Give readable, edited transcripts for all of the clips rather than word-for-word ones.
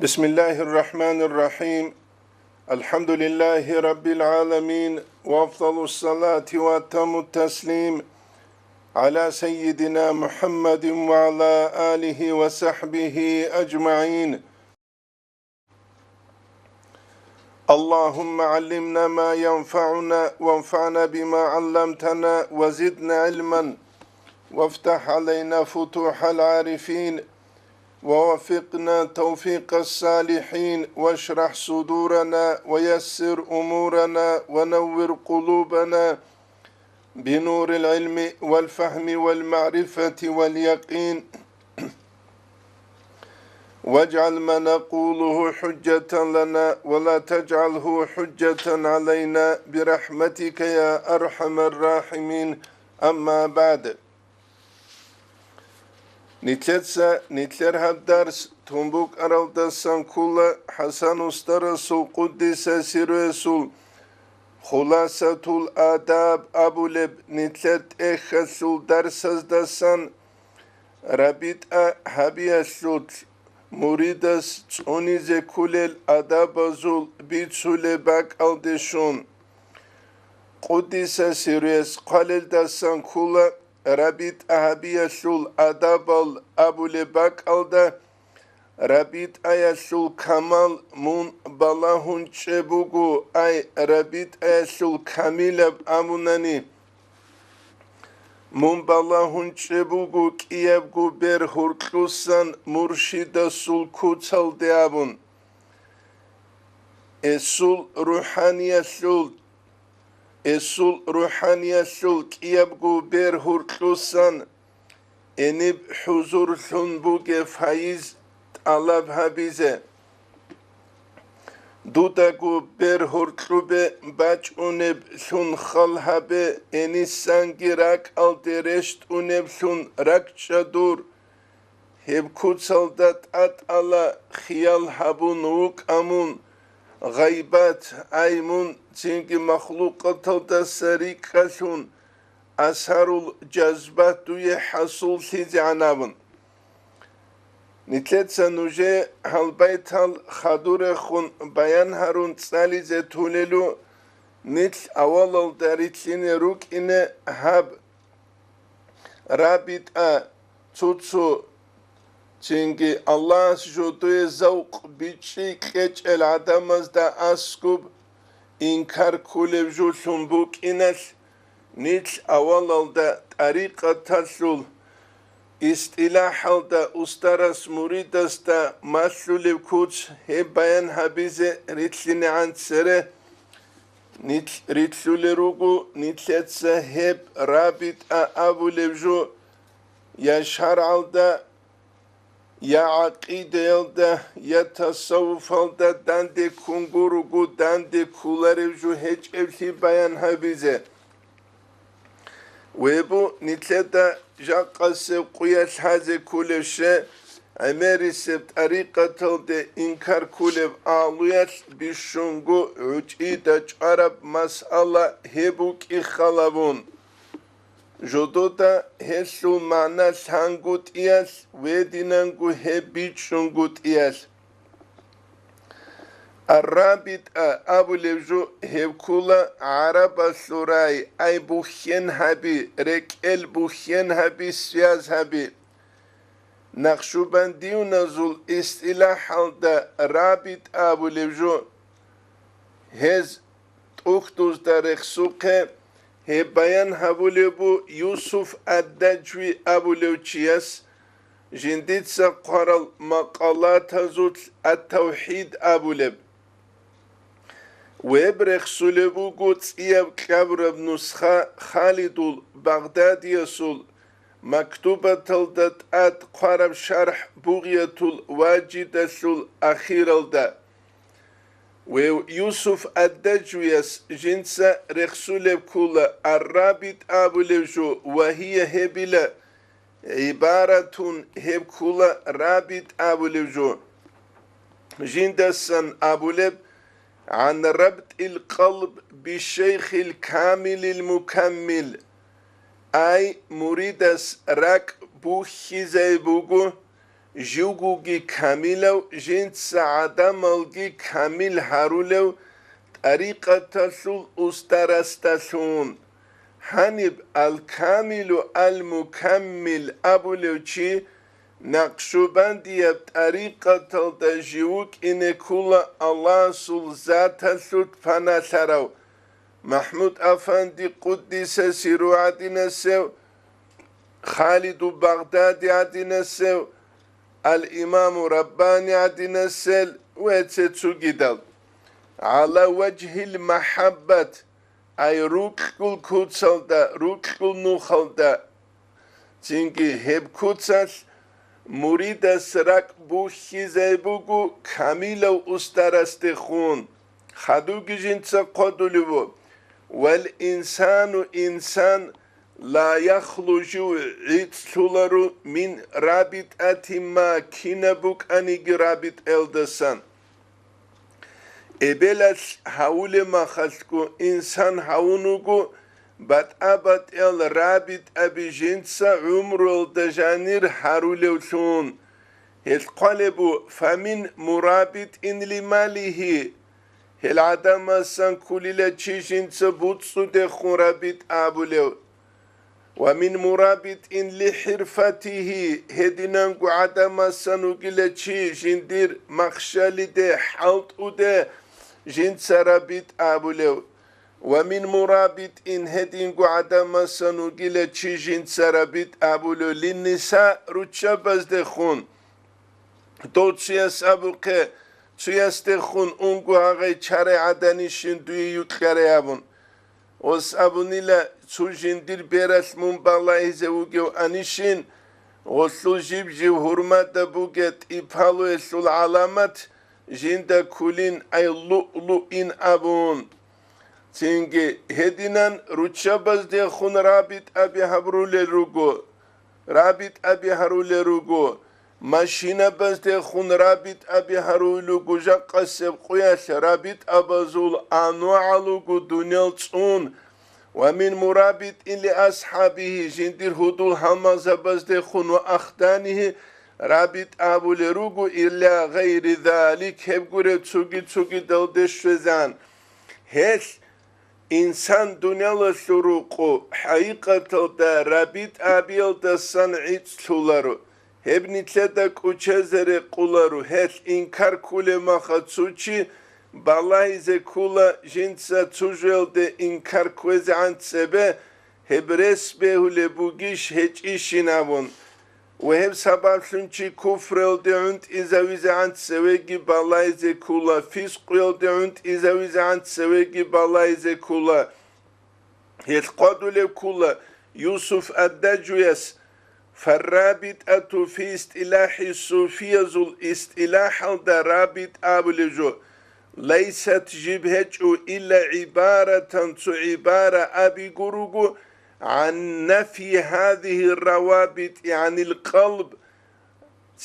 بسم الله الرحمن الرحيم. الحمد لله رب العالمين، وأفضل الصلاة وأتم التسليم على سيدنا محمد وعلى آله وصحبه أجمعين. اللهم علمنا ما ينفعنا وانفعنا بما علمتنا وزدنا علما وافتح علينا فتوح العارفين ووفقنا توفيق الصالحين واشرح صدورنا ويسر أمورنا ونور قلوبنا بنور العلم والفهم والمعرفة واليقين، واجعل ما نقوله حجة لنا ولا تجعله حجة علينا برحمتك يا أرحم الراحمين. أما بعد، نتلر هالدرس تنبوك أرالدسان كل حسن استرسل قدس سرسل خلاصة الآداب أبو لب نتلت إخسل درس دسان ربيت حبيسلت مريدس تونيزي كل الآداب زول بيتسول باك ألدشون قدس سرس قلل دسان كل ربيت أهبيسول أدابل أبو لباك ألدا ربيت أيسول كمال من بلاهن چبوغو أي ربيت أيسول كاميلب أموناني من بلاهن چبوغو كيبغو بر هرقلوسان مرشد سول كوتل ديابون اسول روحانية سول كيبغو بر هرقلوسان انب حضور ثنبوغ فايز طلب هبيزه دوداغو بر هرقلوبه باچ اونب ثن خل هبه اني سانگيراك الدرشت اونب ثن ركچا دور هب كوتسلدات ات على خيال هبون وك امون غيبات ايمون تنگي مخلوقات الدسريك خشون أسهر الجذبات يحصل عنابن نتلت سنوجه هالبيت هالخدور خون بيان هارون تسالي زيتوللو نتل أول الداريتلين روك إنه هاب رابط تутсу تنجي الله سجودوه زوق بيتشي كيج العدامز دا أسكوب إنكار كولب جو سنبوك إنش نيتش أولالدا طريقة تسول استلاحالدا أسترس مريدس دا مسلول كوتش هب بيان هبيزة ريتلين عن سره نيتش ريتلول روغو نيتلتس هب رابط أبو لبجو يشهر عالدا يا عقيدة يالدا يا تصوف عالدا داندي كونغوروغو داندي كولاريجو هج افلي بيان هبيزة ويبو نتلتا جاقس قياس هذا كل شيء عمارس بطريقة تلد إنكار كل آلويات بشنغو عجيدة عرب مسألة هبوك إخالبون جدودا هسو معنى سانغوت إياس ودينانغو هبيت شنغوت إياس الرابط أبو لبجو هبكولا عرب سوراي أي بوخين هبي ركال بوخين هبي سياز هبي نقشوبنديو نزول استلاح دا رابط أبو لبجو هز تختوز دا رخسوقه هبايان هبو لبو يوسف الدجوي أبو لبجياس جنديتسا قرال مقالات هزوت التوحيد أبو لب ويبرخ سولبو قوتس إياب كبر بنسخة خالد البغدادي يسول مكتوبة تلدت قرب شرح بغية الواجد سول أخير الدا ويوسف الدجويس جنسة رخسولب كل الرابط أبو لبجو وهي هبلا عبارة هب كل رابط أبو لبجو جندسن أبو لب عن ربط القلب بالشيخ الكامل المكمل أي مريدس راك بوخي زي بوغو جوجوجي كاملو جنس عدم الجي كامل هارولو طريقة تسول أسترستسون هنب الكامل المكمل أبولوشي نقشبندية بطريقة الدجيوك إن كل الله سول ذات سود فنسرو محمود أفندي قدس سيرو عدنا سو خالد بغدادي عدنا سو الإمام رباني عدنا السل ويتسو جدل على وجه المحبة أي روك كل كوتسل دا روك كل نوخل دا تنجي هب كوتسل مريد سرق بوشي زيبوغو كاميلو استرستخون خدوغي جنسا قدلو والإنسان إنسان لا يخرج عيتسولر من رابط ما كينبوك أنيجي رابط إلدسان إبلاش هاول ما خلقو إنسان هاونوغو بات أبات رابط أبي جنسا عمر الدجانير هارولوشون القلب فمن مرابط إن لماله العدم سان كليلا جنسا بوتسو دخون رابط أبولو ومن مرابط إن لحرفته هدينانكو عدم سنوغيلا جندير مخشالي ده حلط ده جنس رابط أبولو ومن مرابط إن هدينكو عدم سنوغيلا جنس رابط أبولو للنساء روتشابز دخون توتسياس أبوكي تسياس دخون أنكو هاغي چاري عدنيشن دوي يوتخاري أبون os abunila sujindir beras mumbalai zeugo anishin osujib ji hurmata buget ipalu esul alamat jinda kulin ay lu in abun tinge hedinan ruchabaz de khun rabit abi habrule rugo rabit abi harule rugo ماشينا بس ده خون رابط أبي هرولو جوجا قصب قياس رابط أبازول أنواعلو جو دنيا تون ومن مرابط إلى أصحابه جندير هدول همزة بس ده خون وأخدانه رابط أبو لروجو إلا غير ذلك هبقول تسوقي دل دشوزان هش إنسان دنيا لسروقو حقيقة ده رابط أبي الدسان عيد سولارو هبني تلدك وچزر قولارو هل إنكار كل ما خدسوچي بالله زي كولا جنسا تجول ده إنكار كوز عن سبه هبرس به لبوغيش هج إشي نابون وهب سبب سنچي كفر ده عند إزاويز عن سويجي بالله زي كولا فسق ده عند إزاويز عن سويجي بالله زي كولا هل قادو لكولا يوسف الدجويس فالرابط في استلاح الصوفية ذو الاستلاح الرابط أبلجو ليست جبهة إلا عبارة أبي قروغو عن نفي هذه الروابط يعني القلب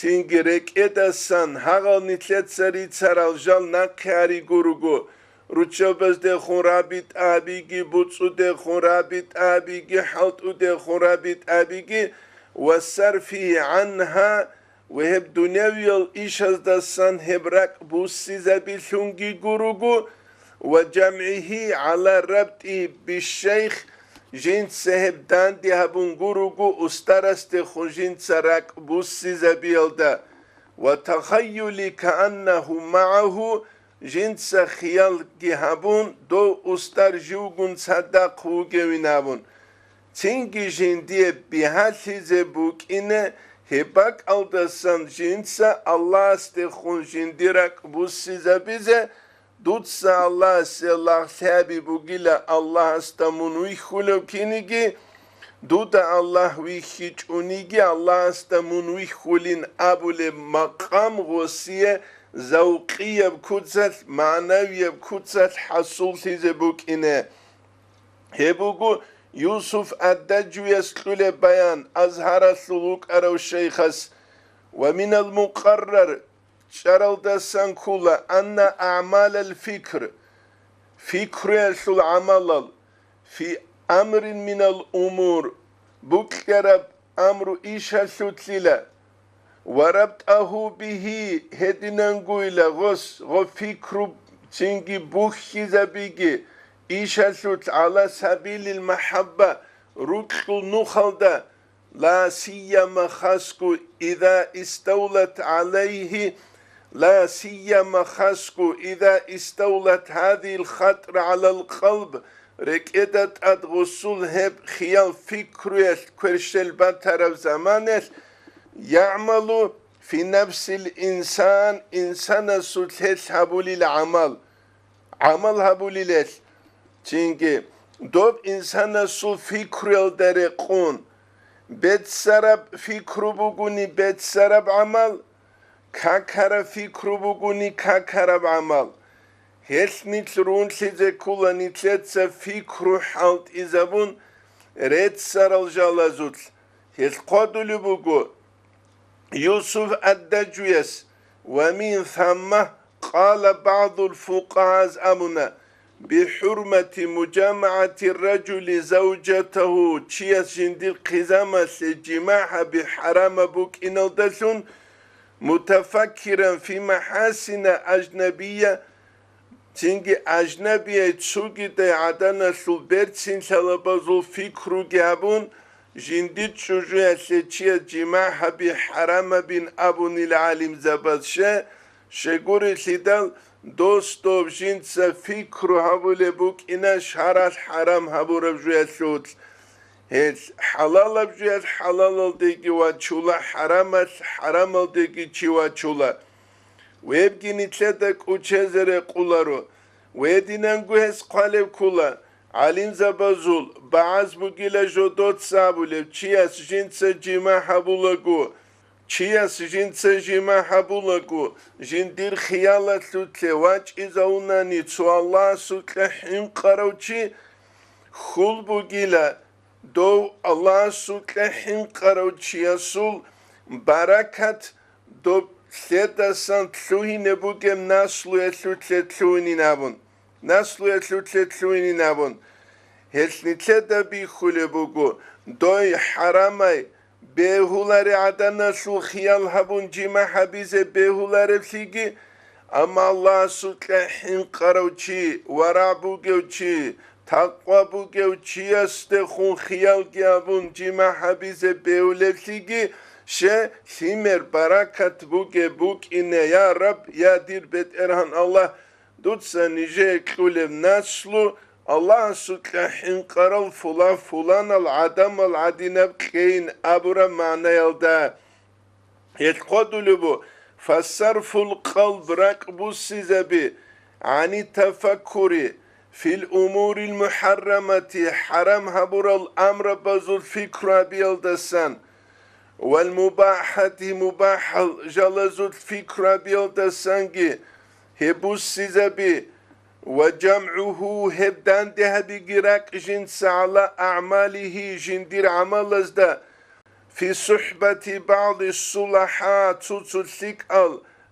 تنجرك إدسان هغل نتلت سريت سرالجال نقاري قروغو روچابز ده خون رابط أبيگي بوتسو ده خون رابط أبيگي حلطو ده خون رابط أبيگي والصرفه عنها وهب دنيوي الإشاز دسان هبرك بوسي زبيلونجي قروغو وجمعه على ربطه بالشيخ جنس هب داندي هبون قروغو استرست خجين سرك بوسي زبيل دا وتخيلي كأنه معه جنس خيال جهبون دو استر جوغن صدق وغوينابون تنگی جندی بیهاتی زبوک اینه هبک aldassan jinsa Allah ste khun jindirak bussi zabize dutsa Allah se Allah sabi bugila Allah stamunui khulu kinigi duda Allah wi hiç unigi Allah stamunui khulin abule maqam ghusiye zawqiye bkutsat manawiye bkutsat hasul zebuk ine hebugu يوسف الدجو يسلل بيان أظهر السلوك أرو الشيخس ومن المقرر شرل دسان كولا أن أعمال الفكر فكر يسل عمل في أمر من الأمور بكرب أمر إيشا سوتللا وربطه به هدنانغويلا غو فكرو تنجي بوخي زبيجي إيشاسوت على سبيل المحبة ركل نخلدا لا سيما خاسكو إذا استولت عليه لا سيما خاسكو إذا استولت هذه الخطر على القلب ركدت أدغسول هب خيال فكريل كرشل بطرف زمانل يعمل في نفس الإنسان إنسان سلسل هبولي العمل عمل هبولي لل çünkü دوب إنسان سل فكريل درقون بيت سرب فكرو بغوني بيت سرب عمل كاكارا فكرو بغوني كاكارا عمل هل نتلرون سيزي كولا نتلتسا فكرو حالت إزابون ريت سرال جالازوت هل قدلو بغو يوسف الدجويس ومن ثم قال بعض الفقهاء أمنا بحرمة مجامعة الرجل زوجته تشيس جندير قزامة سجماعها بحرام بوك إنالدسون متفكرا في محاسن أجنبية تنجي أجنبية تسوغي دي عدانا سلبرتسين سلبازو فكرو جابون جنديد شجوية سيتشيس جماعها بحرام بن أبون العالم زبادشه شغوري سيدال دوستوب جنسا فكرو هبولي بوك إنا شهرات حرام هبورب جوية سوت هيت حلال بجوية حلال ديكي واتشولا حرام ديكي چي واتشولا ويبكي نتلدك وچزره قولارو ويدينانگو هس قالب كولا علم زبازول بعض بوغيلا جودوت سابولب چياس جنسا جيما هبولگو چياس جنسا جيما هبولگو جندير خيالات سوتلي واج إزاوناني تو الله سوتلي حين قروچي خول بوغيلا دو الله سوتلي حين قروچي يسول بركات دو سيداسان تلوهي نبوغم ناسلو يسوتلي تلويني نابون ناسلو يسوتلي تلويني نابون هسنتلي دبي خولي بوغو دوي حرامي بهولاري عدنا سو خيال هبون جيما حبيزة بهولاري فيجي أما الله سلحين قروچي ورع بوغوچي تقوى بوغوچي استخون خيال جابون جيما حبيزة بهولاري فيجي شه ثمر بركة بوغ إنه يا رب يا دير بيت إرهان الله دوتسا نيجي كلولي ناسلو الله سلحين قرل فلان العدم العدينة بخين أبرا معنى يلدا يتقودلو بو فصرف القلب رقبو السيزبي عن التفكر في الأمور المحرمة حرام هبرا الأمر بزو الفكر بيلدسان والمباحة مباح جلزو الفكر بيلدسانجي هبو السيزبي وجمعه هبدان ده بجراك جنس على أعماله جندير عمل ازدا في صحبة بعض الصلحاء تسلسك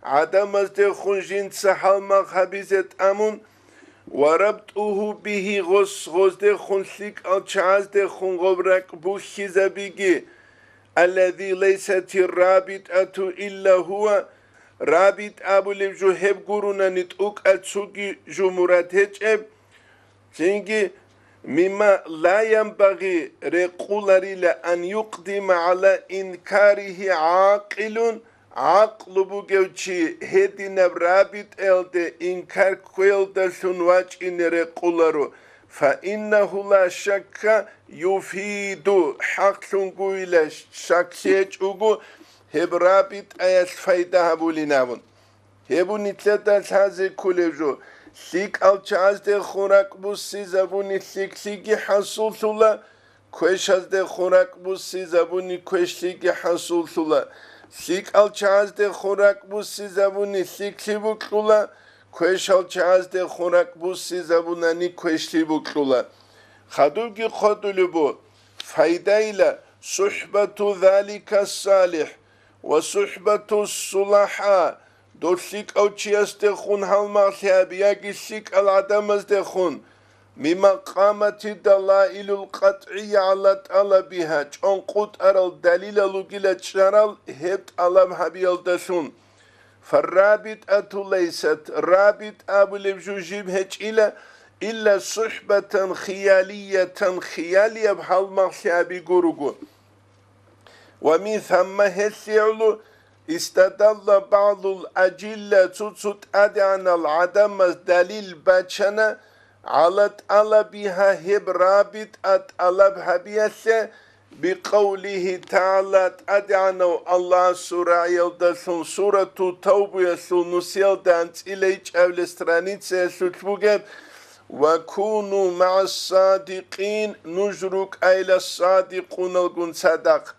عدم ازده خون جنس حلمق حبيزت أمون وربطه به غز ده خون سيك چاز ده خون غبرك بوخيزة بيجي الذي ليست الرابطة إلا هو رابط أبو لبجو هب قرونا نتوك أتسوكي جمهورات هجب تنجي مما لا ينبغي رقولاري لأن يقدم على إنكاره عقل بوغوشي هدي نبرابط إلده إنكار كويلده سنواج إن رقولارو فإنه لا شك يفيد حق سنقويلة شك سيجوغو هب رابط آيات فايدة هبولي نابون هبو نتلتا تازي كوليجو سيك الچاز ده خوراك بوسي زبوني سيكي حصول ثولا كويشاز ده خوراك بوسي زبوني كويش سيكي حصول ثولا سيك الچاز ده خوراك بوسي زبوني سيكي بوكلولا كويش الچاز ده خوراك بوسي زبوناني كويش بوكلولا خدوكي خدولي بو فايدة إلى صحبة ذلك الصالح وصحبة الصلحاء دول سيك أو تشياس دخون هالمغلها بياجي سيك العدم دخون ممقامة دلائل القطعية على طلبها چونقوت أرال دليل لغيلة شرال هبت ألم هبيل دسون فالرابطة ليست رابطة بلبجوجيب هج إلا صحبة خيالية بحالمخشابي قرقو ومن ثم هسيعلو استدل بعض الأجلة تتسط أدعن العدم دليل باتشنا على طلبها هب رابط أطلبها بيسه بقوله تعالى أدعنو الله سورة يلدسون سورة توبة يسون نسيل دانت إليج أول استرانيتس يسوتبوغب وكونوا مع الصادقين نجرك أيل الصادقون القن صدق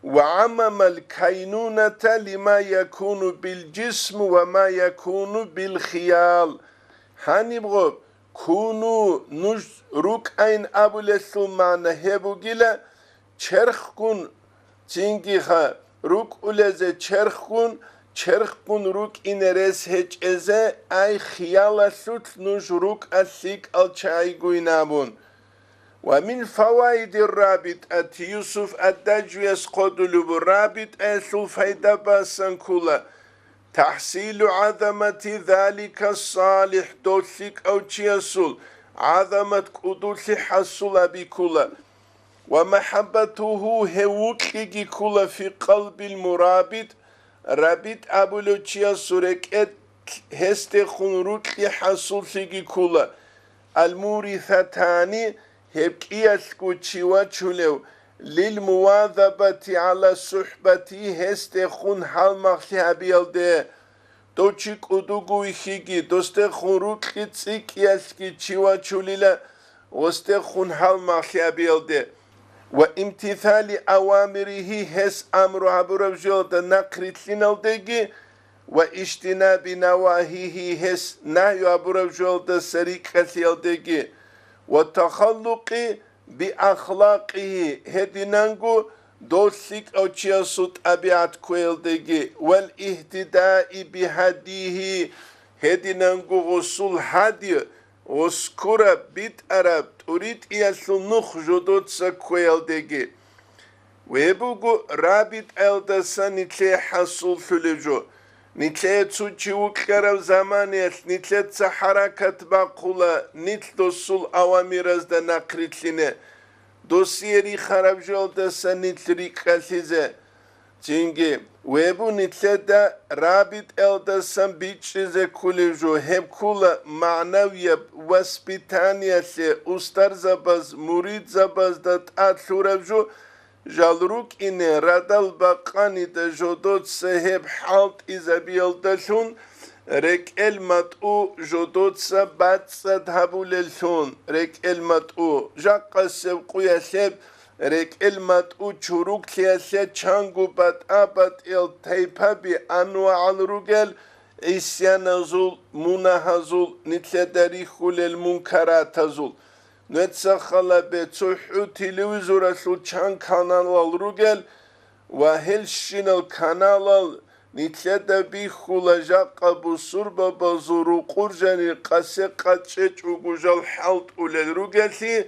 وعمم الكينونة لما يكون بالجسم وما يكون بالخيال هنبغب كونوا نجرك أين أبو لسلمان هبو جلا چرخكون تنجيها روك أولزه چرخكون روك إنرس هج ازه أي خيال سوت نجرك أسيك الچاي قوينابون ومن فوائد الرابط يوسف الدجويس قدلوب الرابط أسل فايدة باسن كولا تحصيل عظمة ذلك الصالح دوسيك أو تيسول عظمة قدوس حصل بكولا ومحبته هوكي كولا في قلب المرابط رابط أبولو تيسورك هستخون روكي حصل سيكي كولا المورثتاني هبكياسكو تشيواتشولو للمواظبة على صحبتي هستخون حال مخشي بيلده دوچيك ودوغو يخيجي دوستخون روكي تسيكياسكي تشيواتشوليلا وستخون حال مخشي بيلده وامتثال أوامره هس أمر عبر جلد نقرت لنالدگي واجتناب نواهيه هس نهي عبر جلد سريكة يلدگي وتخلق بأخلاقه هدينانغو دوسيك أو تشيسوت أبيات كويلدگي والاهتداء بهديه هدينانغو غسول هدي وسكورة بيت أراب تريد إياسو نخ جدود سكويلدگي ويبوغو رابط ألدسا نتلي حصول فلجو نتلي تسوچيوك كرو زمانيس نتلي تسحركت باقولا نتل دوسول أواميرز دا نقريت لنه دوسيري خراب جولدسا نتلي قاسيزه جنگي ويبو نتلي دا رابط ألدسا بيچيزه كوليجو هب كولا معنوية واسبيتانيا سي أستر زباز مريد زباز دا تأثورب جو جالروك إنه ردال باقاني دا جودود سهب حالت إزابيل دلون رك المتو جودود سبات سدهبو للون رك المتو جاقا سبقو يسب رك المتو چوروك تيسي چانگو بات آبات إل تيبا بي أنواع الرجل إسيان زول مناهزول نتلداري خول المنكرات زول نتسخلا بتوحو تلويزور اسو چان كانال الرجل وهلشين الكانال نتلدا بي خولا جاقا بصربا بزورو قرجاني قاسي قاتشيچ وغجال حالت أولي الرجل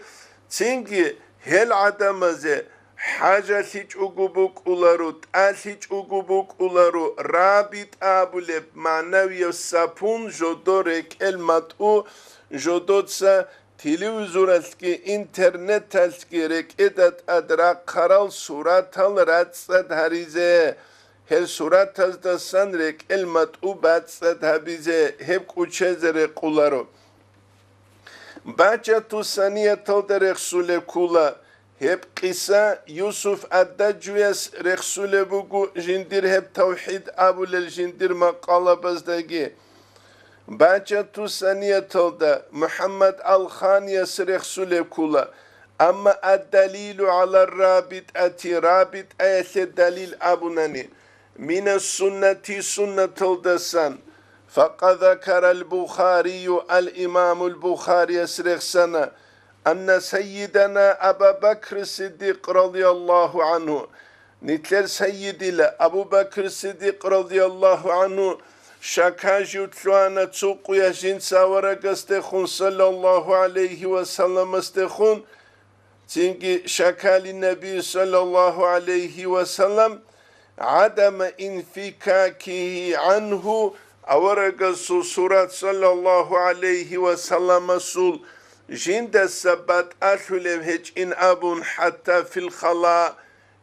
تنجي هل عدمازي حاجة سيچ وغبوك أولارو تاسيچ وغبوك أولارو رابط آبولي معنوي سابون جودورك المتو جودوتسا تلویزورسکی اینترنت اسکی رکیدت ادرا قرال صورت هل راتسد هریزه هل صورت از دستان رک علمت او باتسد هبیزه هب کوچه زره قولارو بچه تو سانیه تل در رخصول کولا هب قصه یوسف ادجویس رخصول بگو جندیر هب توحید ابول الجندیر مقاله بزدگی بچه تو سانیه تلده محمد الخان يسرخ سلكولا أما الدليل على الرابط رابط آية الدليل أبناني من السنة سنة الدسان فقد ذكر البخاري الإمام البخاري يسرخ سنة أن سيدنا أبا بكر الصديق رضي الله عنه نتلر سيدي أبو بكر الصديق رضي الله عنه شكاجو تلوانا تسوق يجين ساورق استخون صلى الله عليه وسلم استخون تنجي شكال النبي صلى الله عليه وسلم عدم انفكاكه عنه أورق سورة صلى الله عليه وسلم سول جند السبات أشولم هج إن أبون حتى في الخلاء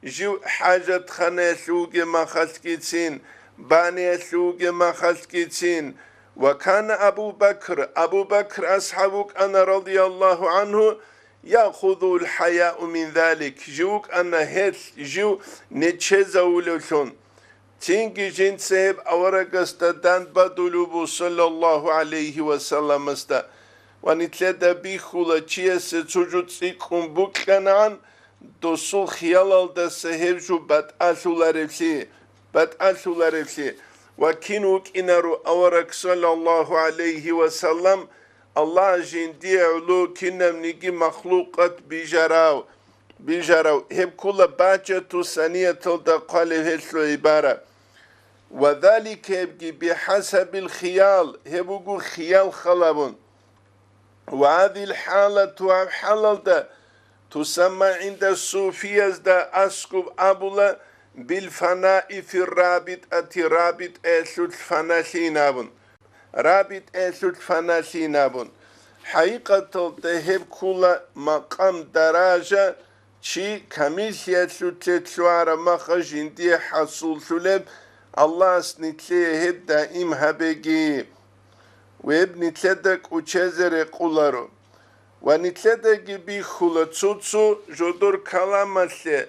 جو حاجة خنسوج ما خسكتين باني سوج ما خسكتين وكان أبو بكر أصحابك أنا رضي الله عنه يأخذ الحياء من ذلك جوك أنا هيت جو نتشزولون تينجي جين سيب أورق استدان بدلوبو صلى الله عليه وسلم استا ونتلدا بيخولا چيس تجود سيكم بوكنان دوسول خيالال دا سهب جو بدأسولارفسي وكينوك إنارو أورق صلى الله عليه وسلم الله جين دي علو كنم نيجي مخلوقات بيجراو هب كل باجة ثانية تلدا قالب هسلو عبارة وذلك يبقي بحسب الخيال هبقو خيال خلابون وهذه الحالة حالة تسمى عند الصوفية دا أسكب أبولا بالفناء في رابط أسود فناسينابون حقيقة تهب كل مقام درجة شي كميسيا تتسوار مخجين دي حصول سلب الله سنتليه دائم هبگي وابنتلدك وچزر قولارو ونتلدك بيخولا تسوتسو جدور كلامسي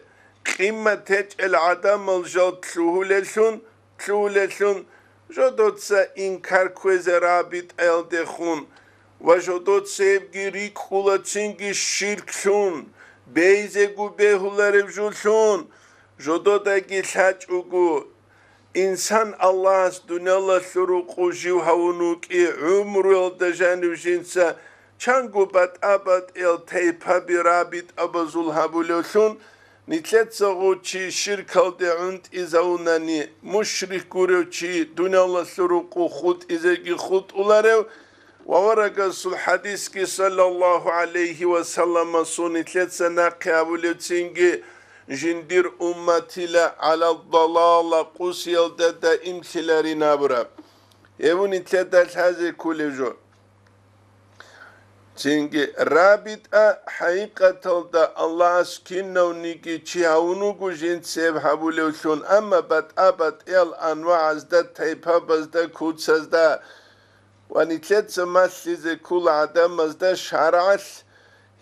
قيمة تج العدم الجل تلولسون جدوتسا إنكار كوز رابط الدخون وجدوت سيبگي ريك خولا تسنگي شركسون بيزيگو بيهولارب جولسون جدوتاگي ساچ اوگو İnsan Allah's dünyalar suruqu jivhavunuk umrul dejanu jinsa changu bat abad el teypa birabit abazul habulusun nitlet saguchi şirkal de unt izaunani müşrik guruchi dünyalar suruqu khut izegi khut ularev وورقة الحديث كي صلى الله عليه وسلم سنتلت سناقي أبولتسينجي جندير أمتي على الضلالة قوسيل دا إمتلاري نابرا يبون نتلت هذا كل جو تينجي رابط حقيقة دا الله سكينة ونيكي تشيهونوكو جند سيب حبولوشون أما بات أبات إل أنواع دا تيبا بزدا كودسازدا ونتلت سماسي كل عدم ازدا شرعس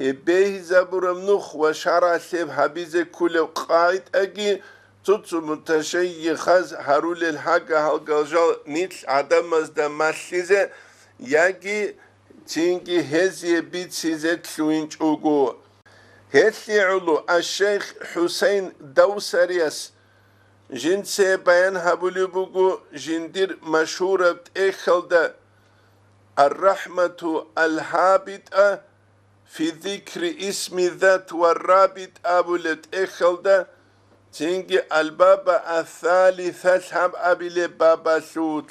هبيه زبورم نخ وشرع سيب حبيز كل قائد اجي تطو متشيخز هرول الحق هالقلجال نيتش عدم ازدا مسيزة يجي تينجي هزي بيت سيزة تلوينج اوغو هسي علو الشيخ حسين دوسريس جنسي بيان هبولي بوغو جندير مشهورة بتأخل دا الرحمة الهابطة في ذكر اسم ذات والرابط أبولت إخلدا تنجي البابا الثالث أصحاب أبيل بابا سوت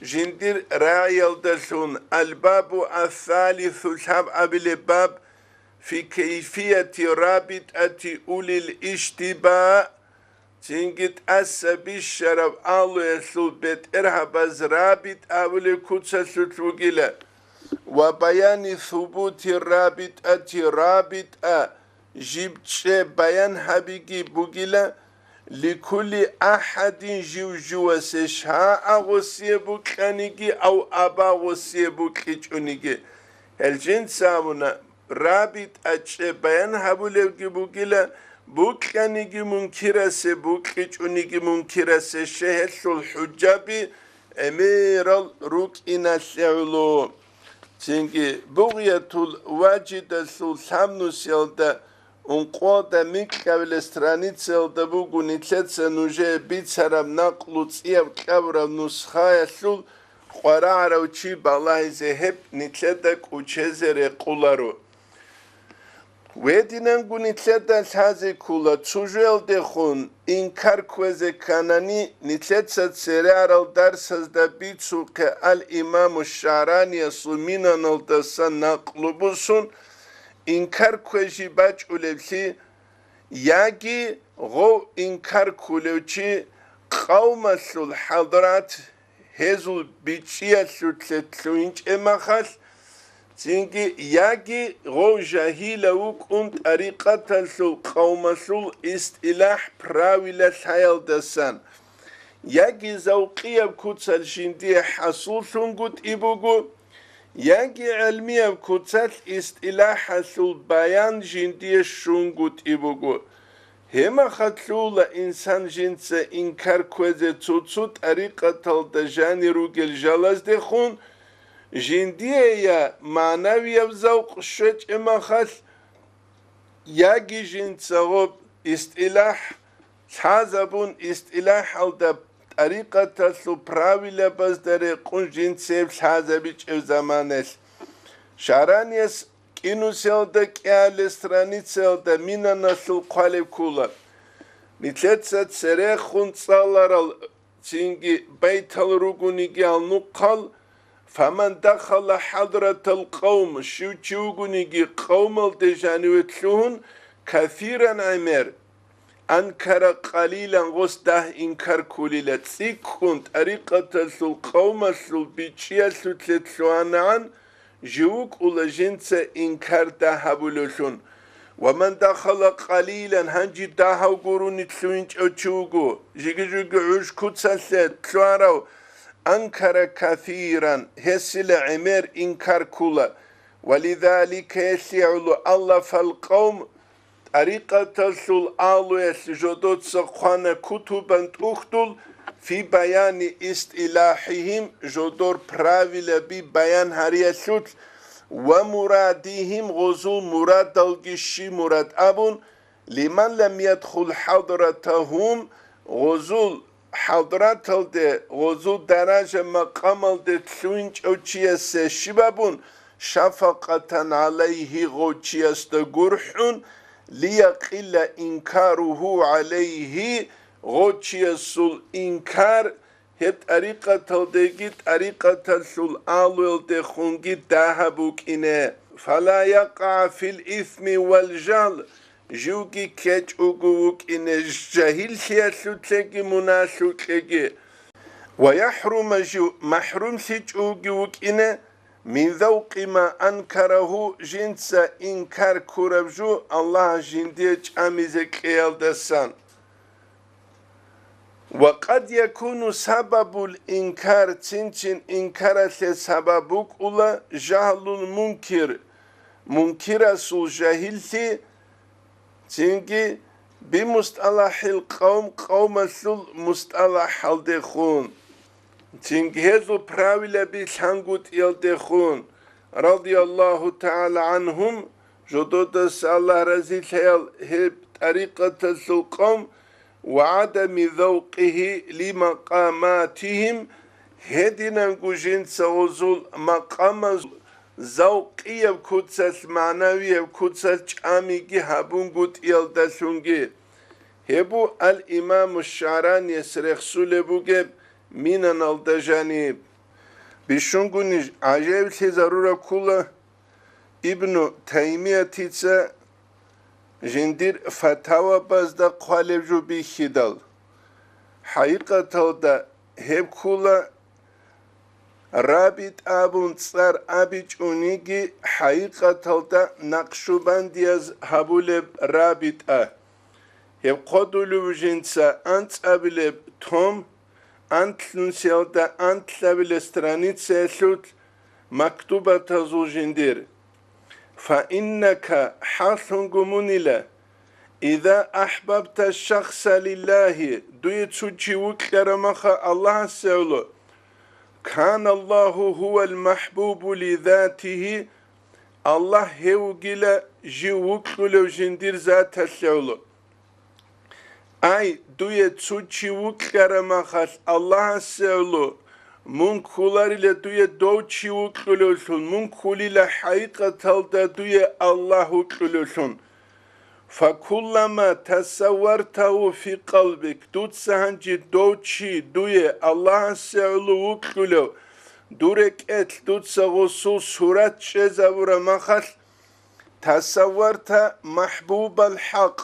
جندير راعي الدسون الباب الثالث أصحاب أبيل باب في كيفية رابطة أولي الاشتباء تنجي تأسى بالشرف الله يسول بيت إرهباز رابط أبيل كتسة ستوغيلا وبيان ثبوت رابطة جبتش بيان حبيقي بوغيلا لكل أحد جو سشها غسي بوكانيجي أو أبا غسي بوكيجونيجي الجنس سامونا رابط بيان حبوليجي بوغيلا بوكانيجي منكرس بوكيجونيجي منكرس شهر الحجابي أمير الروك إنا سعلو تنجي بغية الواجدة الثامنوس يلدا انقوة ميكابل سترانيتس يلدا بوغو نتلتسا نوجه بيتسرم نقلوتس إياب كابرا نسخايا سول قرارا وچي بالله زهب نتلتك وچزر قولارو ودينن نتلتا الحازي كولا تسوجل دخون إنكار كوزي كاناني نتلتا تسريار الدرس دبيتسو كالإمام الشعراني يصمينا نلتسان نقلبسون إنكار كوزي باج أولبسي ياجي غو إنكار كولوشي قوم الحضرات هزو بيتشي السلتلوينج إمخال تينكي ياجي غو جاهيلا وكون طريقة القوم استلاح براويلة الحيال دسان ياجي زوقية بكوتسال جندية حصول ثنقود إبوغو ياجي علمية بكوتسال استلاح البيان جندية شنقود إبوغو هما خطلو إنسان جنسة إنكار كوزي توتسو طريقة الدجاني روغل جالز دخون جندية معنوية بزوق الشج إما خل ياجي جنسة غب استلاح حازبون استلاح على طريقة تسلو براوي لبس دريقون جنسة حازبيج او زمانس شعرانيس كينو سيلدك إعلستراني سيلدا مينا نسل قالب كولا نتلتسات سريخون صالر تنجي بيت الرقوني جال نقل فمن دخل حضرة القوم شو تشوغنيجي قوم الدجاني وتلوهن كثيرا عمر أنكر قليلا غسته إنكر كليلة سيكون طريقة القوم البيتشيا ستلتلوان عن جوك ولا جنس إنكر دهبولوشون ومن دخل قليلا هنجي دهو قروني تلوينج أو تشوغو جيجي جوغو عوش كتسلت تلوارو أنكر كثيرا هسل عمر إنكار كلا ولذلك يسعل الله فالقوم طريقة تسل آلو يسجدوت سقوانا كتبا تختل في بيان استلاحهم جدور براويل ببيان هريسوت ومرادهم غزو مراد الجشي مراد أبون لمن لم يدخل حضرتهم غزول حضرات الده غزو درجة مقام الده تلوينج او چيس شبابون شفقة عليه غو چيس گرحون ليقل إنكاره عليه غو چيس الإنكار هي طريقة الدهي طريقة الآلو الدخونجي دهبوك إنه فلا يقع في الإثم والجل جوكي كيتش اوغوك إن الجاهل سياسوتلكي مناسوتلكي ويحرم جو محروم سيج اوغوك إن من ذوق ما أنكره جنس إنكار كوربجو الله جنديج أميزك إيالدسان وقد يكون سبب الإنكار تنشن إنكار سببك أولا جهل منكر منكر سو جاهلتي çünkü bir mustalahil kavm sul mustalah dehun. Çünkü hezu pravile bir sangut dehun. Radiyallahu ta'ala anhum jododas Allah razil hep tariqat sul kavm ve ademi zavqihi li maqamatihim hedinen gujin sawzul maqama زوقية بكوتسال معنوية بكوتسال جاميجي هابون قد يلدسونجي هبو الإمام الشعراني يسرخ سولبوغب مينان الدجانيب بشونغوني عجيب لي ضرورة كولا ابن تيمية تيتسا جندير فتاوى بازدا قوالب جو بيخيدال حقيقة دا هب كولا رابط آبون صار آبیچ اونیگی حقیقت هلتا نقشبندی از هبولب رابط هب قدولو جنسا انت ابلب توم انت لنسيالتا انت لابل استرانيت سيسوت مكتوبة تزو جندير فإنك حاثن قمونيلا إذا أحببت الشخص لله دويت سوچي وكرمخ الله سيولو كان الله هو المحبوب لذاته الله هوجل جوك لو جندير ذات الشعلو أي دوية تسوچي وكرما خاص الله الشعلو من كولاري لدوية دوچي وكلوشون من كولي لحقيقة تلدا دوية الله وكلوشون فكلما تصورته في قلبك دوت سهنجي دوتشي دوية الله سعلو وكلو دورك دوت سغسو سورة شزاورة مخل تصورت محبوب الحق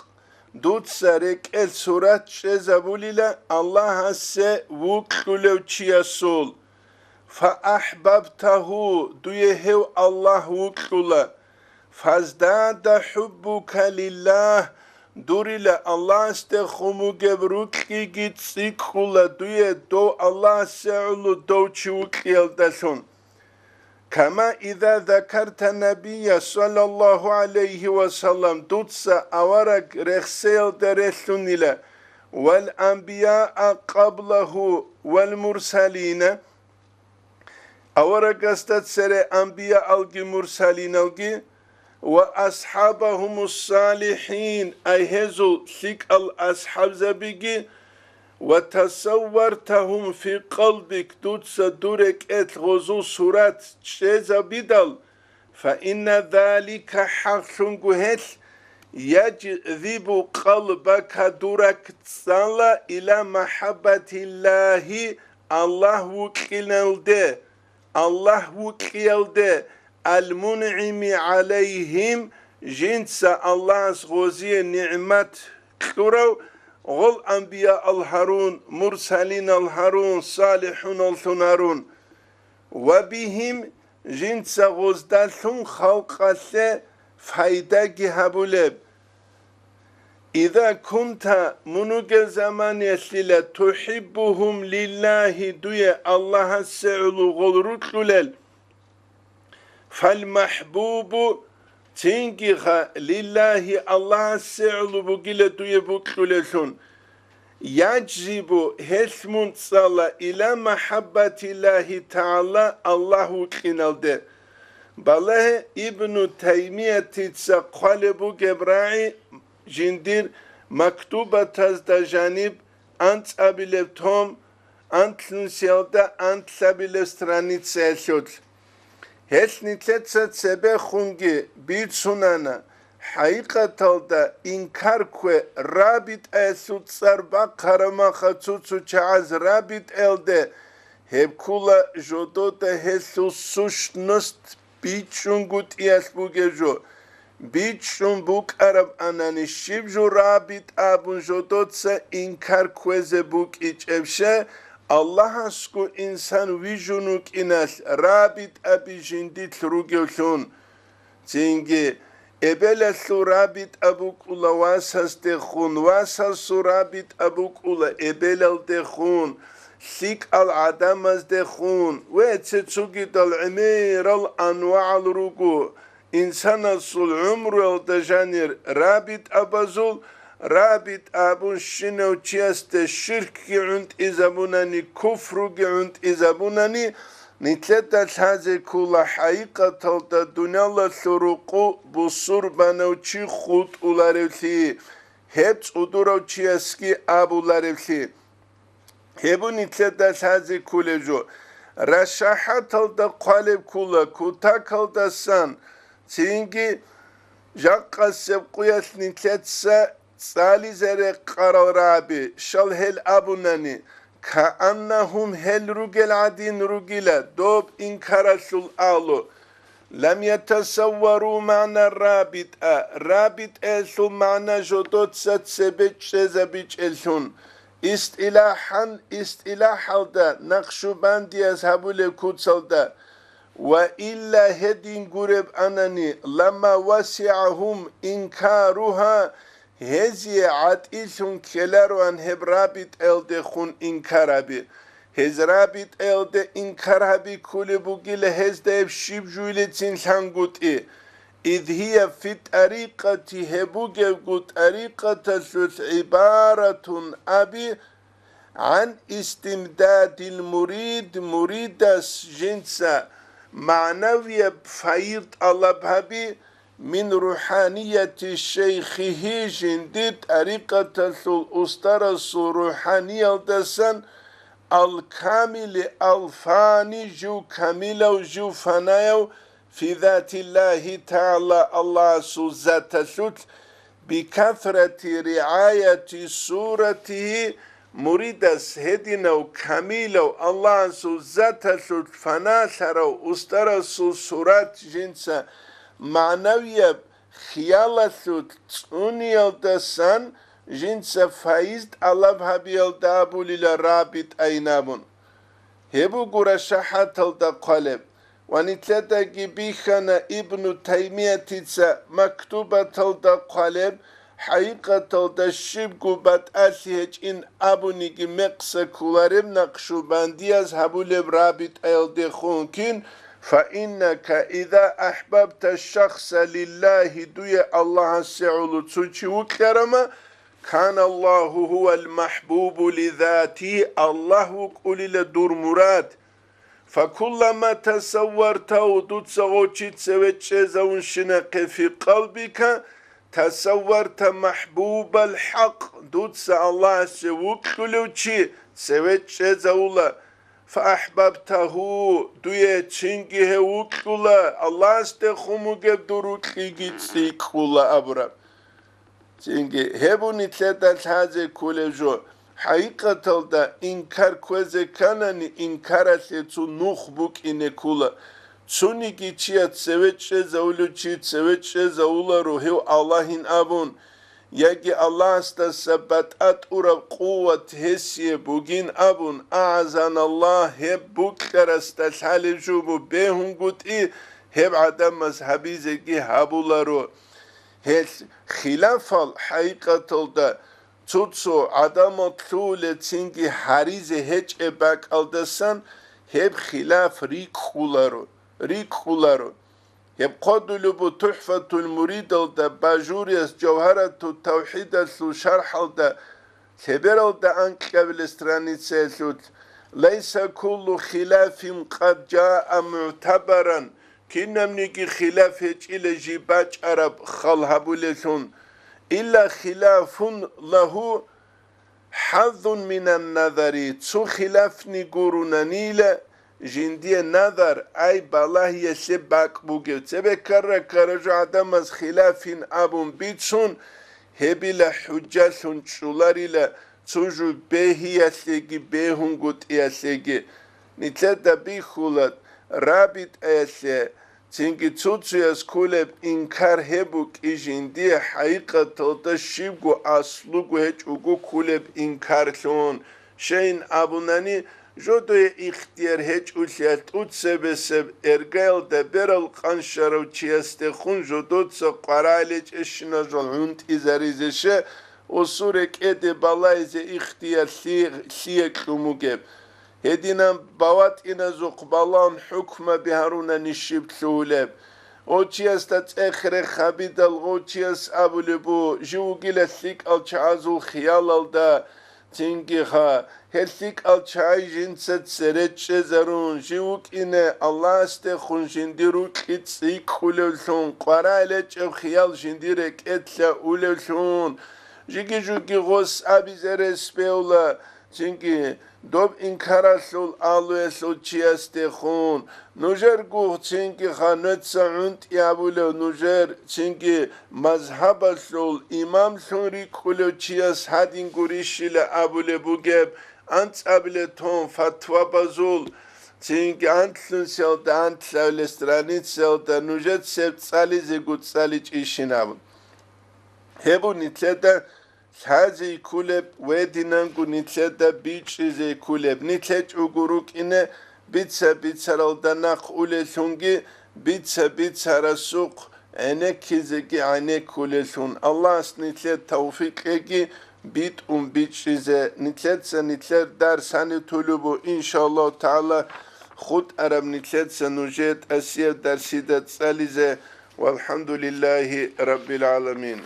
دوت سرك سورة شزابولي الله سوكلو تشيسول فأحببته دويه الله وكلا فازداد حبك لله دوري الله استخمو جبروكي جيت سيكولا دويه دو الله سعلو دو تشوك يلدسون كما إذا ذكرت النبي صلى الله عليه وسلم دوتسا أورق رخسيل درسون إلى والأنبياء قبله والمرسلين أورق استتسر أنبياء الجي مرسلين الجي وأصحابهم الصالحين أي هزو ثق الأصحاب زبيجي وتصورتهم في قلبك دوتس دورك غزو سورات شيزا بدل فإن ذلك حق يجذب قلبك دورك تصالى إلى محبة الله الله وكيل ده الله وكيل ده المنعم عليهم جنس الله غزي نعمت كرو غل أنبياء الهارون مرسلين الهارون صالحون الثنارون وبهم جنس غزدالثون خلق الله فايدة جهبولب إذا كنت منوج زمان يسلل تحبهم لله دوية الله السعلو غلرك لل فالمحبوب تنجيخ لله الله سعلو بقيلة دوية بكلسون يجب هسمون صلى إلى محبة الله تعالى الله كنالده بالله ابن تيمية تتسقل بقبراعي جندير مكتوبة تزد جانب أنت أبلبتهم أنت نسيالده أنت سبيل سترانيت سيسود هس نتلتسات سبه خونگي بيت سنانا حقيقة دا إنكار كوه رابط أسود سربا قرما خطوطو چعز رابط ألده هب كولا جودو دا هسو سوش نست بيت شنگوت إياس بوگه جو بيت شن بوك عرب أناني شيب جو رابط آبون جودو تسا إنكار كوه زبوك إيچ افشه الله اسكو انسان ويجونوك إناس رابط أبي جنديت روغيوشون تينجي إبلا سو رابط أبوك أولا واساس دخون واساس سو رابط أبوك أولا إبلا دخون سيك العدامز دخون ويتسوكي العمير الأنواع الروغو إنسان سو العمر الدجانير رابط أبازول رابط أبون شنو تيست شرك عند إزابوناني كفر عند إزابوناني نتلتت هذه كل حقيقة الدنيا لسرقو بصور بانو چي خود اولاريوثي هبت ادورو چيسكي ابولاريوثي هبو نتلتت هذه كل جو رشاحات الدقالب كل كتاك الدسان تينجي جاقا سبقيت نتلتسا سالي زرق قرار رابي شل هل أبوناني كأنهم هل رجل عدين رجلا دوب إنكارسول آلو لم يتصوروا معنى الرابط رابط ألسو معنى جدود ست سبت شزبت ألسون استلاحا دا نقشو باندي يذهبوا لكوتسل دا وإلا هدين قرب أنني لما وسعهم إنكارها هزي عطيسون كلارو هب رابط ألده خون إنكارابي هز رابط ألده إنكارابي كل بوغيل هز دايب شيب جويلتين سانقوت إذ هي في طريقة هبوغي قوت طريقة سوس عبارة أبي عن استمداد المريد مريدس جنسا معنوية بفايد الله بهبي من روحانية شيخه جنديد طريقة الأسترس روحانية الدسن الكامل الفاني جو كامل جو فنايو في ذات الله تعالى الله سوزات سوت بكثرة رعاية صورته مريدس هدينو كاميلو الله سو ذاته فناسرو استرسو صورات جنسا معنوية خيالة تونيل دسان جنسا فايزد الله بهبيل دابو للرابط أينابون هبو قرشاحة دا قلب ونتلتا جبيخنا ابن تيمية تيتسا مكتوبة دا قلب حقيقة دا الشبكو بات أسيهج إن أبو نيجي مقصة كولارب نقشو باندياز هبو لب رابط أيل دخونكين فإنك إذا أحببت الشخص لله دوية الله سعولو تسوشي وكرما كان الله هو المحبوب لذاته الله قولي لدور مراد فكلما تصورت ودوت سوچيت سوچ زون شنق في قلبك تصورت محبوب الحق دوت الله سوكلوچي سوچ زولا فأحببته دوية چنگه وكلا الله استخموك دروكي سيكولا أبرا چنگه هبوني تلتال هذا كل جو حقيقة دا إنكار كوزي كانني إنكار سيتو نخبوك إنه كولا چوني كي چيات سوچ زولو چي سوچ زولا روحيو اللهين أبون يجي الله استثبتات أورا قوة هسيه بوغين أبون أعزان الله هب بوكر استسحال جوبو بيهم قد إيه هب عدم مذهبي زيكي هابولا رو هس خلاف الحقيقة دا تودسو عدم طول تنگي حريز هج اباك الدسان هب خلاف ريك خولارو هب قدلو بو تحفة المريد دا باجوريس جوهرة التوحيد سو شرح دا سبرل دا انك قبل استرانيتسي سوت ليس كل خلاف قد جاء معتبرا كنم نيجي خلاف هج إلى جيباج عرب خلهبو لسون إلا خلاف له حظ من النظر تو خلاف نيقورنا نيلا جندية نظر أي بالله يسبك بوغيو تبكر كرجو عدم از خلاف أبون بيتسون هبي لحجاسون شولاري لا توجو بيهي يسيجي بيهون قد يسيجي نتلتا بيخولت رابط يسيجي تنگي توتسو يسكولب إنكار هبوك إجندية حقيقة تلتشيبغو أصلوغو هجوغو كولب إنكار ثون شين أبوناني جودو اختيار هجو سيات أتسبسب إرغيل دبرل قنشارو چيستخون جودو تسا قرالج اشنا جلعونت إزاريزشه وصورك إده بالايز اختيار سيك لموغب هدينا بوات إنا زقبالان حكمة بهارونا نشيب ثولب اوچياس تات اخر خبيد الغوچياس ابولبو جوغيل الثيك الچعازو خيال الدا تنگيخا هلثيك الچعاي جنسات سرچ زرون جوغ إنا الله استخون جنديروك اتسيك خلولثون قرالج خيال جنديرك اتلا اولولثون جوغي غوص ابي زرس بيولا چنگي دوب إنكارسول آلويسول چيستخون نوجر گوه چنگي خانت سعونت يابولو نوجر چنگي مذهبسول إمام سونري كولو چيس هادين گوريشيل آبولو بوگب انت آبولو تون فتوى بازول چنگي انت سنسيل دا انت ساولسترانيت سيل دا نوجر سبت سالي زيگوت سالي چيشين آبون هبو نتلتا هذه كولب ودينانكو نتلتا بيتش زي كولب نتلت عقروك إنه بيتسا رالدناق أولي ثونجي بيتسا رسوق عينك زيكي عينك كولي ثون الله نتلت توفيق ايكي بيت بيتش زي نتلت درساني طلبو إن شاء الله تعالى خود أرب نتلت سنوجيت أسير درسيدة سالي زي والحمد لله رب العالمين.